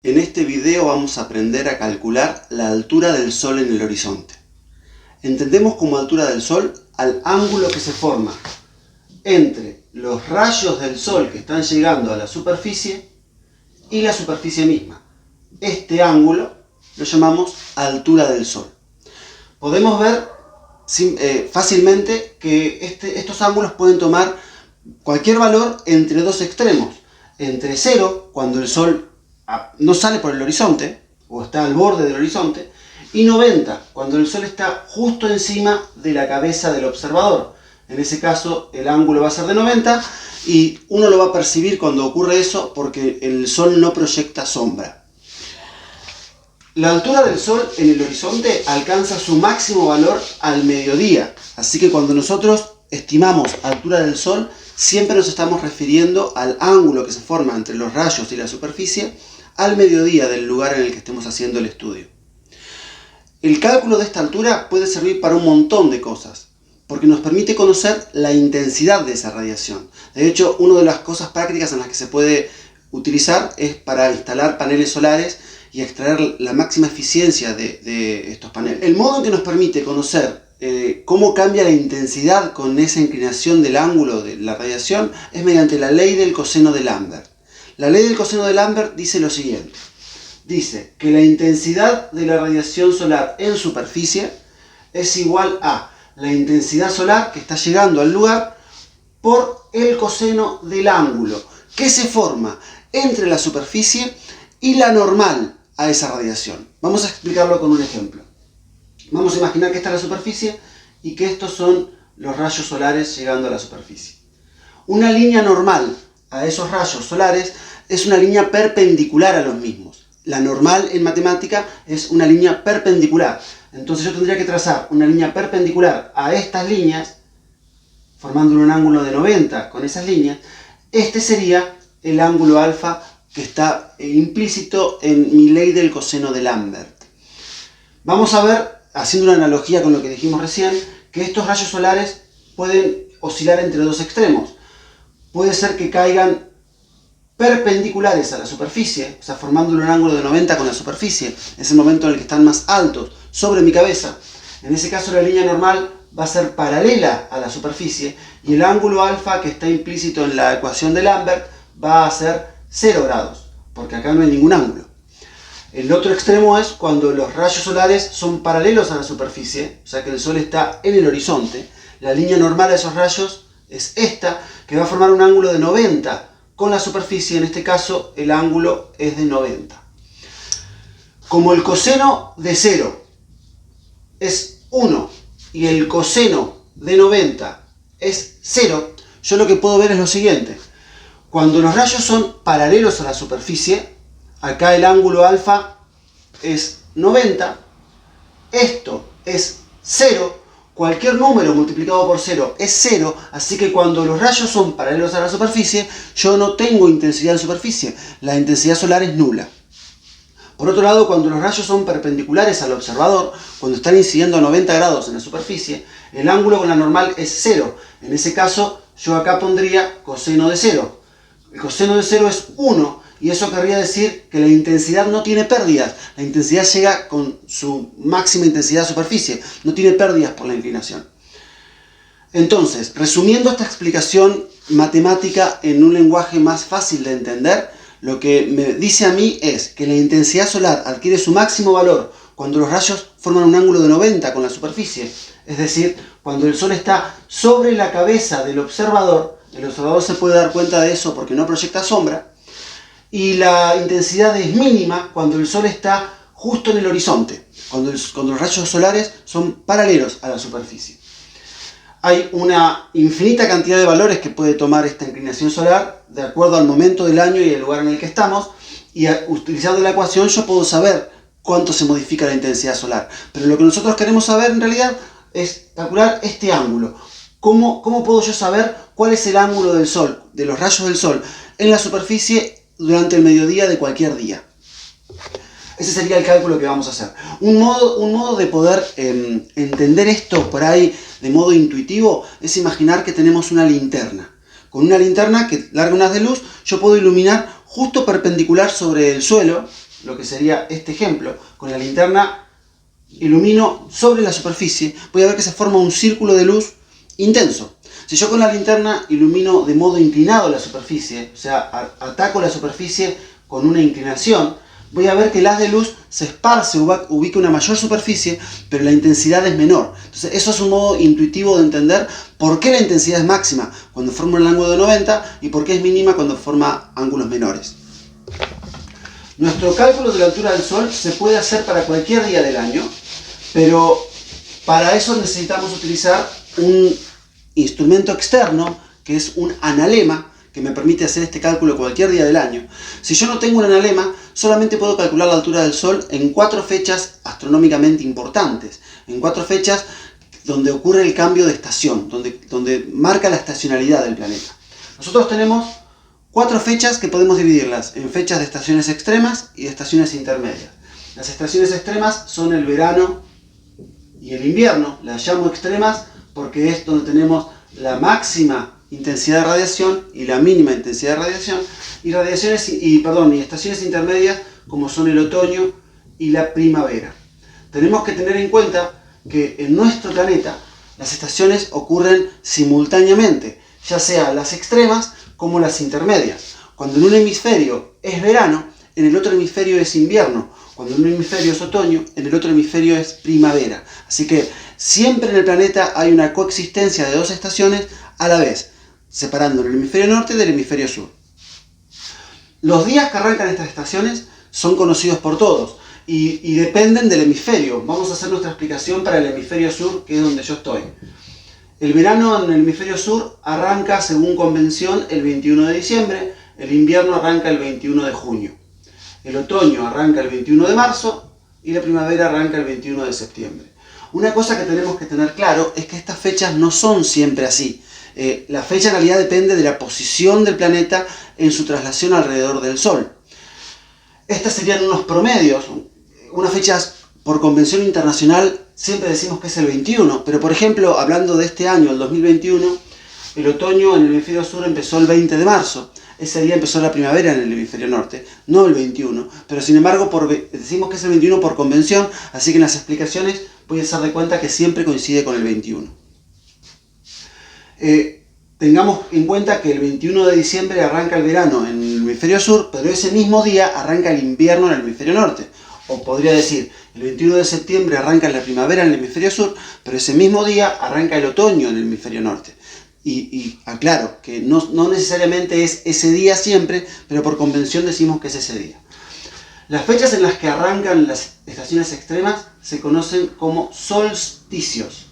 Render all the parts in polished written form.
En este video vamos a aprender a calcular la altura del Sol en el horizonte. Entendemos como altura del Sol al ángulo que se forma entre los rayos del Sol que están llegando a la superficie y la superficie misma. Este ángulo lo llamamos altura del Sol. Podemos ver fácilmente que estos ángulos pueden tomar cualquier valor entre dos extremos. Entre 0, cuando el Sol no sale por el horizonte, o está al borde del horizonte, y 90, cuando el Sol está justo encima de la cabeza del observador. En ese caso, el ángulo va a ser de 90, y uno lo va a percibir cuando ocurre eso, porque el Sol no proyecta sombra. La altura del Sol en el horizonte alcanza su máximo valor al mediodía, así que cuando nosotros estimamos altura del Sol, siempre nos estamos refiriendo al ángulo que se forma entre los rayos y la superficie al mediodía del lugar en el que estemos haciendo el estudio. El cálculo de esta altura puede servir para un montón de cosas, porque nos permite conocer la intensidad de esa radiación. De hecho, una de las cosas prácticas en las que se puede utilizar es para instalar paneles solares y extraer la máxima eficiencia de estos paneles. El modo en que nos permite conocer cómo cambia la intensidad con esa inclinación del ángulo de la radiación es mediante la ley del coseno de Lambert. La ley del coseno de Lambert dice lo siguiente. Dice que la intensidad de la radiación solar en superficie es igual a la intensidad solar que está llegando al lugar por el coseno del ángulo que se forma entre la superficie y la normal a esa radiación. Vamos a explicarlo con un ejemplo. Vamos a imaginar que esta es la superficie y que estos son los rayos solares llegando a la superficie. Una línea normal a esos rayos solares es una línea perpendicular a los mismos. La normal en matemática es una línea perpendicular. Entonces yo tendría que trazar una línea perpendicular a estas líneas, formando un ángulo de 90 con esas líneas. Este sería el ángulo alfa que está implícito en mi ley del coseno de Lambert. Vamos a ver, haciendo una analogía con lo que dijimos recién, que estos rayos solares pueden oscilar entre dos extremos. Puede ser que caigan perpendiculares a la superficie, o sea, formando un ángulo de 90 con la superficie, es el momento en el que están más altos, sobre mi cabeza. En ese caso la línea normal va a ser paralela a la superficie y el ángulo alfa que está implícito en la ecuación de Lambert va a ser 0 grados, porque acá no hay ningún ángulo. El otro extremo es cuando los rayos solares son paralelos a la superficie, o sea que el Sol está en el horizonte. La línea normal a esos rayos es esta, que va a formar un ángulo de 90 con la superficie. En este caso el ángulo es de 90. Como el coseno de 0 es 1 y el coseno de 90 es 0, yo lo que puedo ver es lo siguiente. Cuando los rayos son paralelos a la superficie, acá el ángulo alfa es 90, esto es 0, cualquier número multiplicado por 0 es 0, así que cuando los rayos son paralelos a la superficie, yo no tengo intensidad en superficie, la intensidad solar es nula. Por otro lado, cuando los rayos son perpendiculares al observador, cuando están incidiendo a 90 grados en la superficie, el ángulo con la normal es 0. En ese caso, yo acá pondría coseno de 0. El coseno de 0 es 1, y eso querría decir que la intensidad no tiene pérdidas. La intensidad llega con su máxima intensidad a superficie, no tiene pérdidas por la inclinación. Entonces, resumiendo esta explicación matemática en un lenguaje más fácil de entender, lo que me dice a mí es que la intensidad solar adquiere su máximo valor cuando los rayos forman un ángulo de 90 con la superficie. Es decir, cuando el Sol está sobre la cabeza del observador, el observador se puede dar cuenta de eso porque no proyecta sombra, y la intensidad es mínima cuando el Sol está justo en el horizonte, cuando los rayos solares son paralelos a la superficie. Hay una infinita cantidad de valores que puede tomar esta inclinación solar de acuerdo al momento del año y el lugar en el que estamos, y utilizando la ecuación yo puedo saber cuánto se modifica la intensidad solar. Pero lo que nosotros queremos saber en realidad es calcular este ángulo. ¿Cómo puedo yo saber cuál es el ángulo del Sol, de los rayos del Sol, en la superficie durante el mediodía de cualquier día? Ese sería el cálculo que vamos a hacer. Un modo de poder entender esto por ahí de modo intuitivo es imaginar que tenemos una linterna. Con una linterna que larga unas de luz, yo puedo iluminar justo perpendicular sobre el suelo, lo que sería este ejemplo. Con la linterna ilumino sobre la superficie, voy a ver que se forma un círculo de luz intenso. Si yo con la linterna ilumino de modo inclinado la superficie, o sea, ataco la superficie con una inclinación, voy a ver que el haz de luz se esparce, ubica una mayor superficie, pero la intensidad es menor. Entonces, eso es un modo intuitivo de entender por qué la intensidad es máxima cuando forma un ángulo de 90 y por qué es mínima cuando forma ángulos menores. Nuestro cálculo de la altura del Sol se puede hacer para cualquier día del año, pero para eso necesitamos utilizar un instrumento externo, que es un analema, que me permite hacer este cálculo cualquier día del año. Si yo no tengo un analema, solamente puedo calcular la altura del Sol en 4 fechas astronómicamente importantes, en 4 fechas donde ocurre el cambio de estación, donde marca la estacionalidad del planeta. Nosotros tenemos 4 fechas que podemos dividirlas en fechas de estaciones extremas y de estaciones intermedias. Las estaciones extremas son el verano y el invierno. Las llamo extremas porque es donde tenemos la máxima intensidad de radiación y la mínima intensidad de radiación, y estaciones intermedias como son el otoño y la primavera. Tenemos que tener en cuenta que en nuestro planeta las estaciones ocurren simultáneamente, ya sea las extremas como las intermedias. Cuando en un hemisferio es verano, en el otro hemisferio es invierno. Cuando en un hemisferio es otoño, en el otro hemisferio es primavera. Así que siempre en el planeta hay una coexistencia de 2 estaciones a la vez, separando el hemisferio norte del hemisferio sur. Los días que arrancan estas estaciones son conocidos por todos y dependen del hemisferio. Vamos a hacer nuestra explicación para el hemisferio sur, que es donde yo estoy. El verano en el hemisferio sur arranca, según convención, el 21 de diciembre, el invierno arranca el 21 de junio. El otoño arranca el 21 de marzo y la primavera arranca el 21 de septiembre. Una cosa que tenemos que tener claro es que estas fechas no son siempre así. La fecha en realidad depende de la posición del planeta en su traslación alrededor del Sol. Estas serían unos promedios. Unas fechas por convención internacional siempre decimos que es el 21, pero por ejemplo, hablando de este año, el 2021, el otoño en el hemisferio sur empezó el 20 de marzo. Ese día empezó la primavera en el hemisferio norte, no el 21, pero sin embargo decimos que es el 21 por convención, así que en las explicaciones voy a hacer de cuenta que siempre coincide con el 21. Tengamos en cuenta que el 21 de diciembre arranca el verano en el hemisferio sur, pero ese mismo día arranca el invierno en el hemisferio norte. O podría decir, el 21 de septiembre arranca la primavera en el hemisferio sur, pero ese mismo día arranca el otoño en el hemisferio norte. Y aclaro que no necesariamente es ese día siempre, pero por convención decimos que es ese día. Las fechas en las que arrancan las estaciones extremas se conocen como solsticios.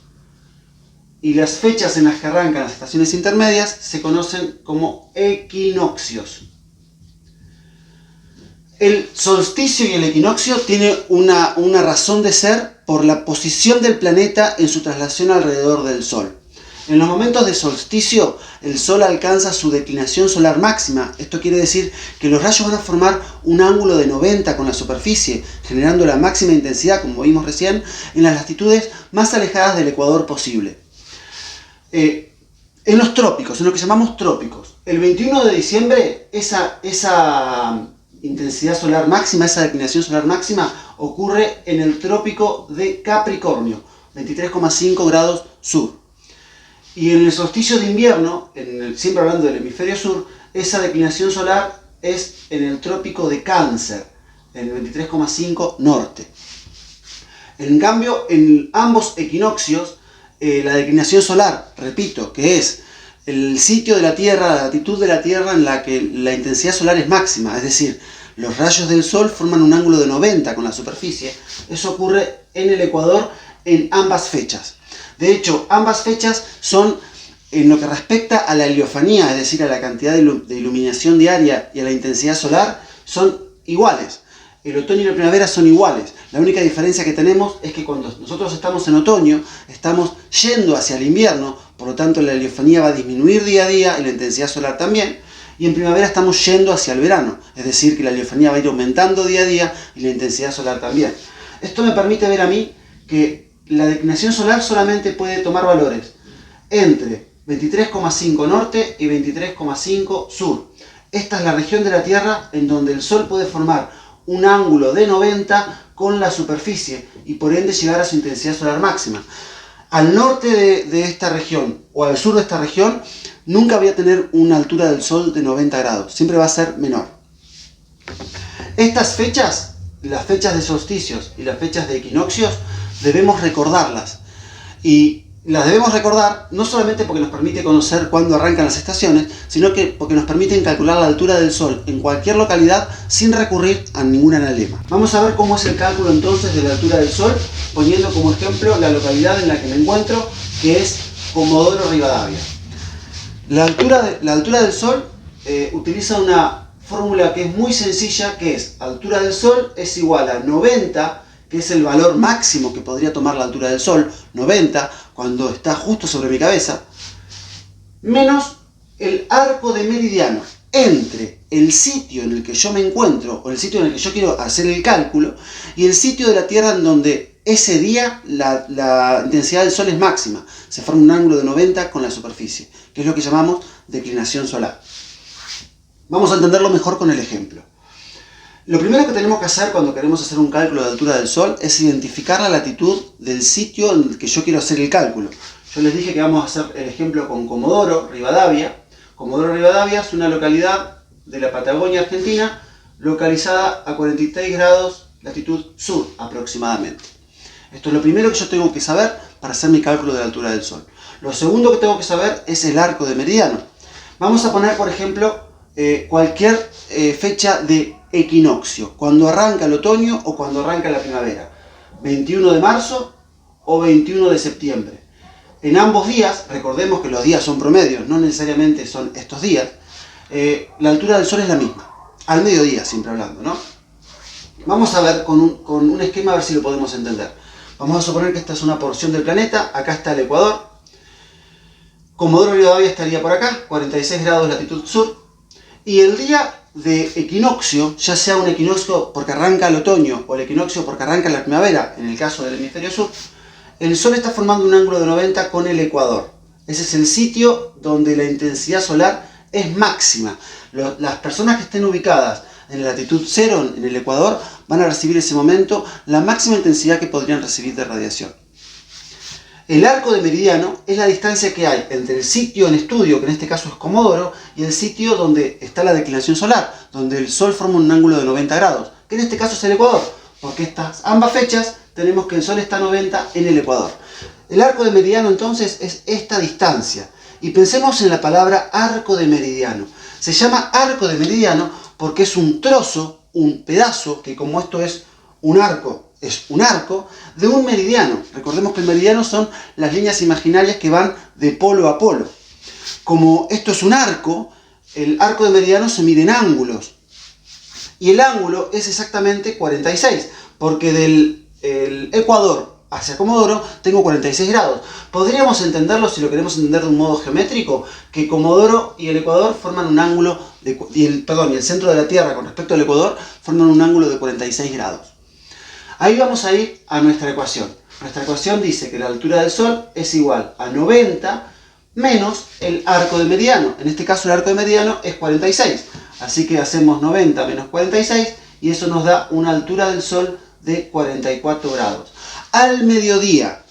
Y las fechas en las que arrancan las estaciones intermedias se conocen como equinoccios. El solsticio y el equinoccio tienen una razón de ser por la posición del planeta en su traslación alrededor del Sol. En los momentos de solsticio, el Sol alcanza su declinación solar máxima. Esto quiere decir que los rayos van a formar un ángulo de 90 con la superficie, generando la máxima intensidad, como vimos recién, en las latitudes más alejadas del ecuador posible. En los trópicos, en lo que llamamos trópicos, el 21 de diciembre esa intensidad solar máxima, esa declinación solar máxima, ocurre en el trópico de Capricornio, 23,5 grados sur. Y en el solsticio de invierno, siempre hablando del hemisferio sur, esa declinación solar es en el trópico de Cáncer, en el 23,5 norte. En cambio, en ambos equinoccios, la declinación solar, repito, que es el sitio de la Tierra, la latitud de la Tierra en la que la intensidad solar es máxima, es decir, los rayos del Sol forman un ángulo de 90 con la superficie. Eso ocurre en el ecuador en ambas fechas. De hecho, ambas fechas son, en lo que respecta a la heliofanía, es decir, a la cantidad de iluminación diaria y a la intensidad solar, son iguales. El otoño y la primavera son iguales. La única diferencia que tenemos es que cuando nosotros estamos en otoño, estamos yendo hacia el invierno, por lo tanto la heliofanía va a disminuir día a día y la intensidad solar también. y en primavera estamos yendo hacia el verano, es decir, que la heliofanía va a ir aumentando día a día y la intensidad solar también. Esto me permite ver a mí que la declinación solar solamente puede tomar valores entre 23,5 norte y 23,5 sur. Esta es la región de la Tierra en donde el Sol puede formar un ángulo de 90 con la superficie y por ende llegar a su intensidad solar máxima. Al norte de esta región o al sur de esta región nunca voy a tener una altura del Sol de 90 grados, siempre va a ser menor. Estas fechas, las fechas de solsticios y las fechas de equinoccios, debemos recordarlas. Y las debemos recordar no solamente porque nos permite conocer cuándo arrancan las estaciones, sino que porque nos permiten calcular la altura del Sol en cualquier localidad sin recurrir a ningún analema. Vamos a ver cómo es el cálculo entonces de la altura del Sol, poniendo como ejemplo la localidad en la que me encuentro, que es Comodoro Rivadavia. La altura del Sol utiliza una fórmula que es muy sencilla, que es altura del Sol es igual a 90, que es el valor máximo que podría tomar la altura del Sol, 90, cuando está justo sobre mi cabeza, menos el arco de meridiano entre el sitio en el que yo me encuentro, o el sitio en el que yo quiero hacer el cálculo, y el sitio de la Tierra en donde ese día la intensidad del Sol es máxima. Se forma un ángulo de 90 con la superficie, que es lo que llamamos declinación solar. Vamos a entenderlo mejor con el ejemplo. Lo primero que tenemos que hacer cuando queremos hacer un cálculo de altura del Sol es identificar la latitud del sitio en el que yo quiero hacer el cálculo. Yo les dije que vamos a hacer el ejemplo con Comodoro Rivadavia. Comodoro Rivadavia es una localidad de la Patagonia Argentina localizada a 43 grados latitud sur aproximadamente. Esto es lo primero que yo tengo que saber para hacer mi cálculo de la altura del Sol. Lo segundo que tengo que saber es el arco de meridiano. Vamos a poner, por ejemplo, cualquier fecha de equinoccio, cuando arranca el otoño o cuando arranca la primavera, 21 de marzo o 21 de septiembre. En ambos días, recordemos que los días son promedios, no necesariamente son estos días, la altura del Sol es la misma, al mediodía siempre hablando, ¿no? Vamos a ver con un esquema a ver si lo podemos entender. Vamos a suponer que esta es una porción del planeta, acá está el Ecuador, Comodoro Rivadavia estaría por acá, 46 grados latitud sur, y el día de equinoccio, ya sea un equinoccio porque arranca el otoño o el equinoccio porque arranca la primavera, en el caso del hemisferio sur, el Sol está formando un ángulo de 90 con el Ecuador. Ese es el sitio donde la intensidad solar es máxima. Las personas que estén ubicadas en la latitud 0 en el Ecuador van a recibir en ese momento la máxima intensidad que podrían recibir de radiación. El arco de meridiano es la distancia que hay entre el sitio en estudio, que en este caso es Comodoro, y el sitio donde está la declinación solar, donde el Sol forma un ángulo de 90 grados, que en este caso es el Ecuador, porque ambas fechas tenemos que el Sol está a 90 en el Ecuador. El arco de meridiano entonces es esta distancia, y pensemos en la palabra arco de meridiano. Se llama arco de meridiano porque es un trozo, un pedazo, que como esto es un arco de un meridiano. Recordemos que el meridiano son las líneas imaginarias que van de polo a polo. Como esto es un arco, el arco de meridiano se mide en ángulos. Y el ángulo es exactamente 46, porque del Ecuador hacia Comodoro tengo 46 grados. Podríamos entenderlo, si lo queremos entender de un modo geométrico, que Comodoro y el Ecuador forman un ángulo, y el centro de la Tierra con respecto al Ecuador forman un ángulo de 46 grados. Ahí vamos a ir a nuestra ecuación. Nuestra ecuación dice que la altura del Sol es igual a 90 menos el arco de meridiano. En este caso el arco de meridiano es 46. Así que hacemos 90 menos 46 y eso nos da una altura del Sol de 44 grados. Al mediodía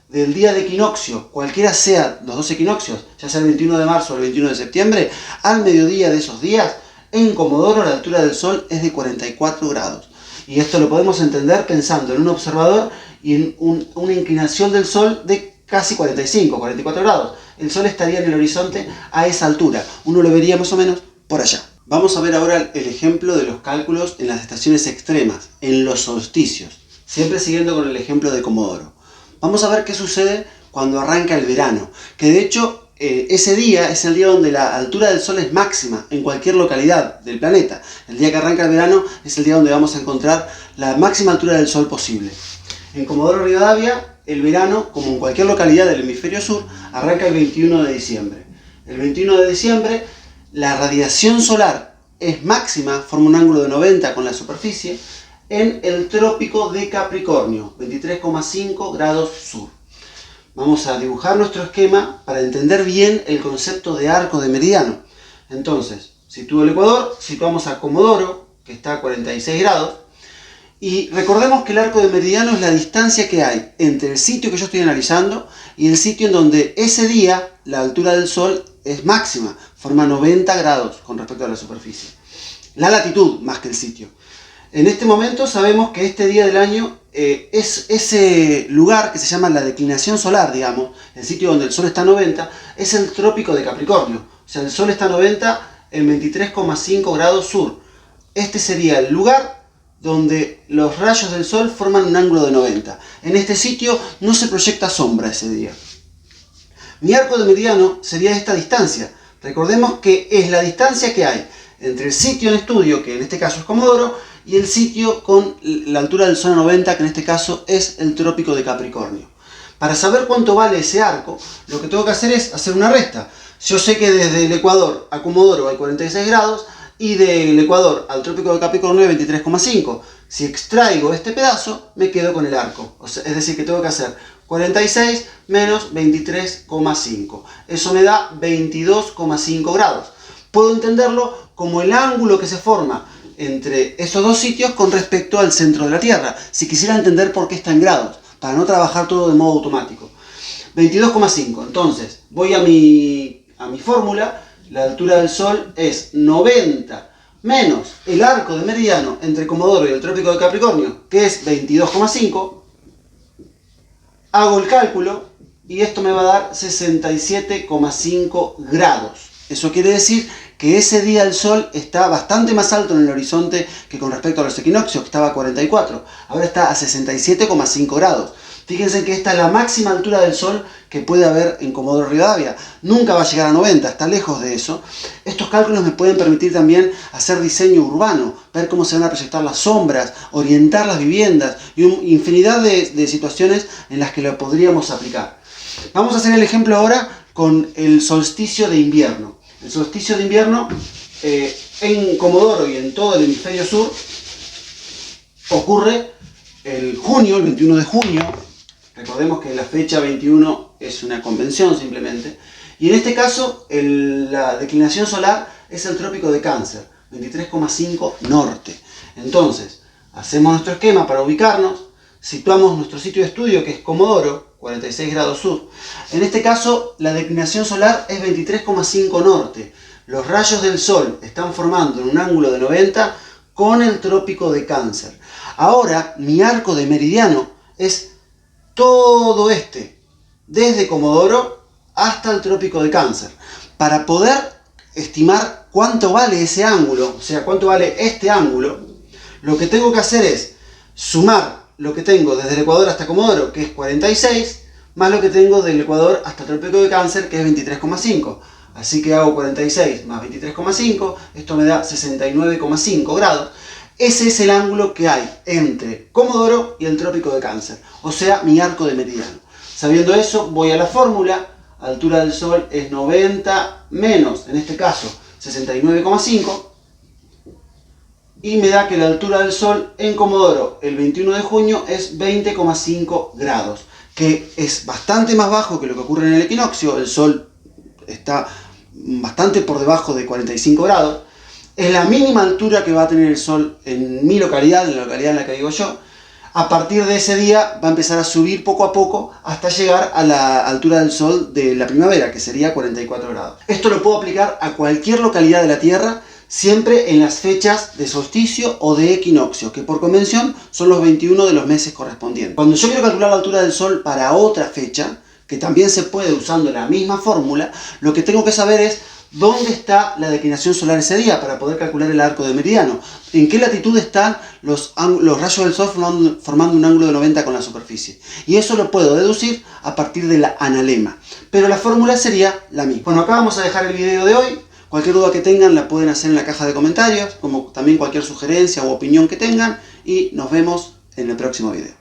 del día de equinoccio, cualquiera sea los dos equinoccios, ya sea el 21 de marzo o el 21 de septiembre, al mediodía de esos días, en Comodoro la altura del Sol es de 44 grados. Y esto lo podemos entender pensando en un observador y en una inclinación del Sol de casi 45, 44 grados. El Sol estaría en el horizonte a esa altura. Uno lo vería más o menos por allá. Vamos a ver ahora el ejemplo de los cálculos en las estaciones extremas, en los solsticios. Siempre siguiendo con el ejemplo de Comodoro. Vamos a ver qué sucede cuando arranca el verano. Que de hecho ese día es el día donde la altura del Sol es máxima en cualquier localidad del planeta. El día que arranca el verano es el día donde vamos a encontrar la máxima altura del Sol posible. En Comodoro Rivadavia, el verano, como en cualquier localidad del hemisferio sur, arranca el 21 de diciembre. El 21 de diciembre la radiación solar es máxima, forma un ángulo de 90 con la superficie, en el trópico de Capricornio, 23,5 grados sur. Vamos a dibujar nuestro esquema para entender bien el concepto de arco de meridiano. Entonces, sitúo el ecuador, situamos a Comodoro, que está a 46 grados, y recordemos que el arco de meridiano es la distancia que hay entre el sitio que yo estoy analizando y el sitio en donde ese día la altura del Sol es máxima, forma 90 grados con respecto a la superficie. La latitud más que el sitio. En este momento sabemos que este día del año es ese lugar que se llama la declinación solar, digamos, el sitio donde el Sol está a 90, es el trópico de Capricornio. O sea, el Sol está a 90 en 23,5 grados sur. Este sería el lugar donde los rayos del Sol forman un ángulo de 90. En este sitio no se proyecta sombra ese día. Mi arco de meridiano sería esta distancia. Recordemos que es la distancia que hay entre el sitio en estudio, que en este caso es Comodoro, y el sitio con la altura del Sol a 90, que en este caso es el trópico de Capricornio. Para saber cuánto vale ese arco, lo que tengo que hacer es hacer una resta. Yo sé que desde el Ecuador a Comodoro hay 46 grados, y del Ecuador al trópico de Capricornio hay 23,5. Si extraigo este pedazo, me quedo con el arco. O sea, es decir, que tengo que hacer 46 menos 23,5. Eso me da 22,5 grados. Puedo entenderlo como el ángulo que se forma entre esos dos sitios con respecto al centro de la Tierra. Si quisiera entender por qué está en grados, para no trabajar todo de modo automático. 22,5. Entonces, voy a mi fórmula. La altura del Sol es 90 menos el arco de meridiano entre Comodoro y el trópico de Capricornio, que es 22,5. Hago el cálculo y esto me va a dar 67,5 grados. Eso quiere decir que ese día el Sol está bastante más alto en el horizonte que con respecto a los equinoccios, que estaba a 44. Ahora está a 67,5 grados. Fíjense que esta es la máxima altura del Sol que puede haber en Comodoro Rivadavia. Nunca va a llegar a 90, está lejos de eso. Estos cálculos me pueden permitir también hacer diseño urbano, ver cómo se van a proyectar las sombras, orientar las viviendas y infinidad de situaciones en las que lo podríamos aplicar. Vamos a hacer el ejemplo ahora con el solsticio de invierno. El solsticio de invierno en Comodoro y en todo el hemisferio sur ocurre el 21 de junio. Recordemos que la fecha 21 es una convención simplemente. Y en este caso la declinación solar es el trópico de Cáncer, 23,5 norte. Entonces, hacemos nuestro esquema para ubicarnos, situamos nuestro sitio de estudio que es Comodoro, 46 grados sur. En este caso, la declinación solar es 23,5 norte. Los rayos del Sol están formando en un ángulo de 90 con el trópico de Cáncer. Ahora, mi arco de meridiano es todo desde Comodoro hasta el trópico de Cáncer. Para poder estimar cuánto vale ese ángulo, o sea, cuánto vale este ángulo, lo que tengo que hacer es sumar lo que tengo desde el Ecuador hasta Comodoro, que es 46, más lo que tengo del Ecuador hasta el trópico de Cáncer, que es 23,5. Así que hago 46 más 23,5, esto me da 69,5 grados. Ese es el ángulo que hay entre Comodoro y el trópico de Cáncer, o sea, mi arco de meridiano. Sabiendo eso, voy a la fórmula. Altura del Sol es 90 menos, en este caso, 69,5. Y me da que la altura del Sol en Comodoro el 21 de junio es 20,5 grados, que es bastante más bajo que lo que ocurre en el equinoccio. El Sol está bastante por debajo de 45 grados. Es la mínima altura que va a tener el Sol en mi localidad, en la localidad en la que vivo yo. A partir de ese día va a empezar a subir poco a poco hasta llegar a la altura del Sol de la primavera, que sería 44 grados. Esto lo puedo aplicar a cualquier localidad de la Tierra, siempre en las fechas de solsticio o de equinoccio, que por convención son los 21 de los meses correspondientes. Cuando yo quiero calcular la altura del Sol para otra fecha, que también se puede usando la misma fórmula, lo que tengo que saber es dónde está la declinación solar ese día para poder calcular el arco de meridiano. En qué latitud están los rayos del Sol formando un ángulo de 90 con la superficie. Y eso lo puedo deducir a partir de la analema. Pero la fórmula sería la misma. Bueno, acá vamos a dejar el video de hoy. Cualquier duda que tengan la pueden hacer en la caja de comentarios, como también cualquier sugerencia u opinión que tengan. Y nos vemos en el próximo video.